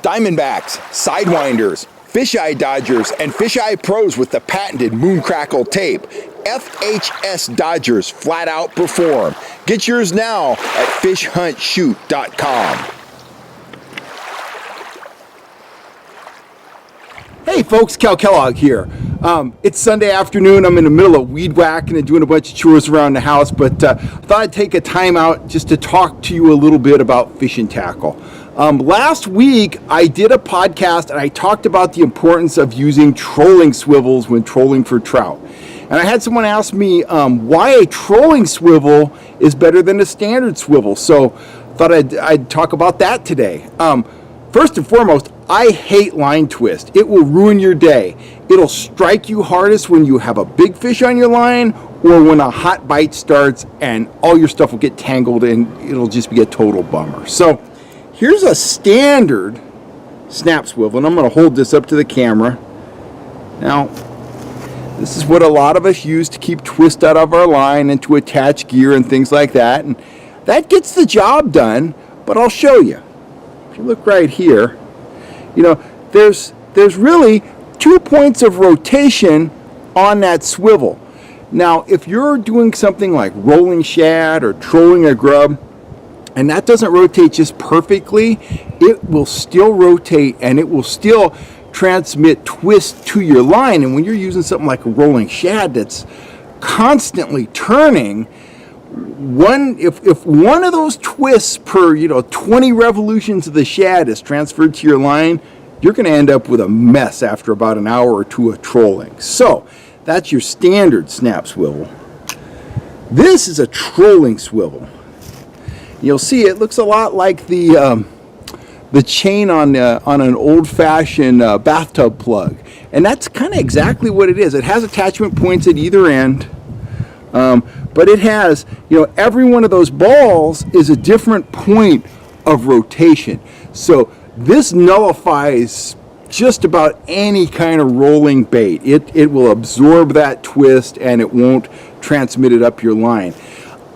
Diamondbacks, Sidewinders, Fisheye Dodgers, and Fisheye Pros with the patented Moon Crackle tape. FHS Dodgers flat out perform. Get yours now at fishhuntshoot.com. Hey folks, Cal Kellogg here. It's Sunday afternoon. I'm in the middle of weed whacking and doing a bunch of chores around the house, but I thought I'd take a time out just to talk to you a little bit about fishing tackle. Last week I did a podcast and I talked about the importance of using trolling swivels when trolling for trout. And I had someone ask me why a trolling swivel is better than a standard swivel. So I thought I'd talk about that today. First and foremost, I hate line twist. It will ruin your day. It'll strike you hardest when you have a big fish on your line or when a hot bite starts and all your stuff will get tangled and it'll just be a total bummer. So here's a standard snap swivel, and I'm going to hold this up to the camera. Now, this is what a lot of us use to keep twist out of our line and to attach gear and things like that. And that gets the job done, but I'll show you. If you look right here, you know, there's really 2 points of rotation on that swivel. Now, if you're doing something like rolling shad or trolling a grub, and that doesn't rotate just perfectly, it will still rotate and it will still transmit twist to your line. And when you're using something like a rolling shad that's constantly turning, if one of those twists per 20 revolutions of the shad is transferred to your line, you're going to end up with a mess after about an hour or two of trolling. So that's your standard snap swivel. This is a trolling swivel. You'll see it looks a lot like the chain on an old-fashioned bathtub plug, and that's kind of exactly what it is. It has attachment points at either end, but it has, every one of those balls is a different point of rotation. So this nullifies just about any kind of rolling bait. It will absorb that twist and it won't transmit it up your line.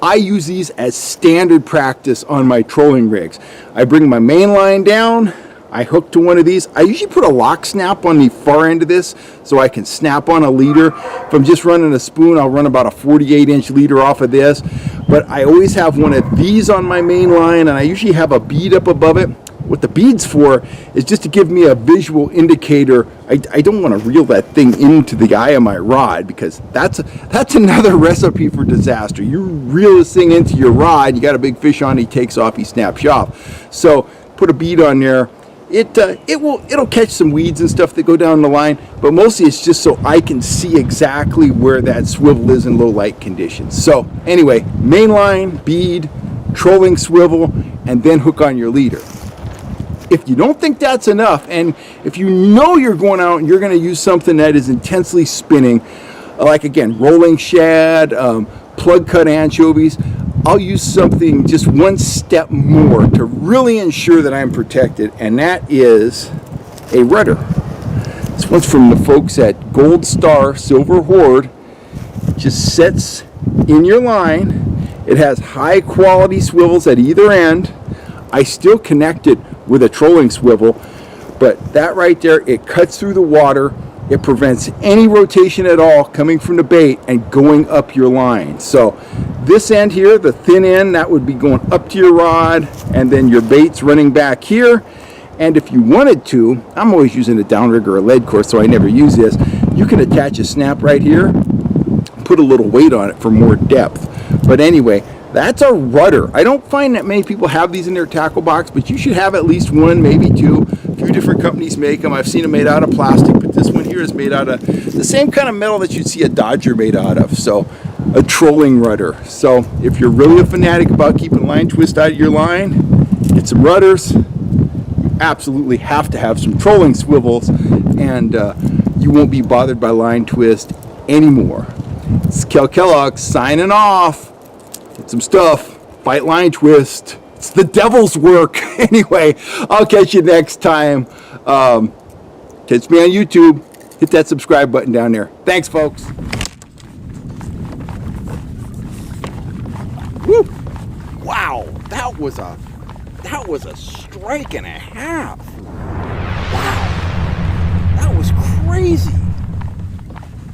I use these as standard practice on my trolling rigs. I bring my main line down, I hook to one of these. I usually put a lock snap on the far end of this so I can snap on a leader. If I'm just running a spoon, I'll run about a 48-inch leader off of this. But I always have one of these on my main line, and I usually have a bead up above it. What the bead's for is just to give me a visual indicator. I don't want to reel that thing into the eye of my rod, because that's another recipe for disaster. You reel this thing into your rod, you got a big fish on, he takes off, he snaps you off. So put a bead on there. It'll catch some weeds and stuff that go down the line, but mostly it's just so I can see exactly where that swivel is in low light conditions. So anyway, main line, bead, trolling swivel, and then hook on your leader. If you don't think that's enough, and if you know you're going out and you're going to use something that is intensely spinning, like again, rolling shad, plug cut anchovies, I'll use something just one step more to really ensure that I'm protected, and that is a rudder. This one's from the folks at Gold Star Silver Horde. It just sets in your line. It has high quality swivels at either end. I still connect it with a trolling swivel, but that right there, it cuts through the water. It prevents any rotation at all coming from the bait and going up your line. So this end here, the thin end, that would be going up to your rod, and then your bait's running back here. And if you wanted to, I'm always using a downrigger or a lead core, so I never use this. You can attach a snap right here, put a little weight on it for more depth. But anyway, that's a rudder. I don't find that many people have these in their tackle box, but you should have at least one, maybe two. A few different companies make them. I've seen them made out of plastic, but this one here is made out of the same kind of metal that you'd see a Dodger made out of. So a trolling rudder. So if you're really a fanatic about keeping line twist out of your line, get some rudders. You absolutely have to have some trolling swivels, and you won't be bothered by line twist anymore. It's Cal Kellogg signing off. Get some stuff. Fight line twist. It's the devil's work. Anyway, I'll catch you next time. Catch me on YouTube. Hit that subscribe button down there. Thanks, folks. Woo! Wow, that was a strike and a half.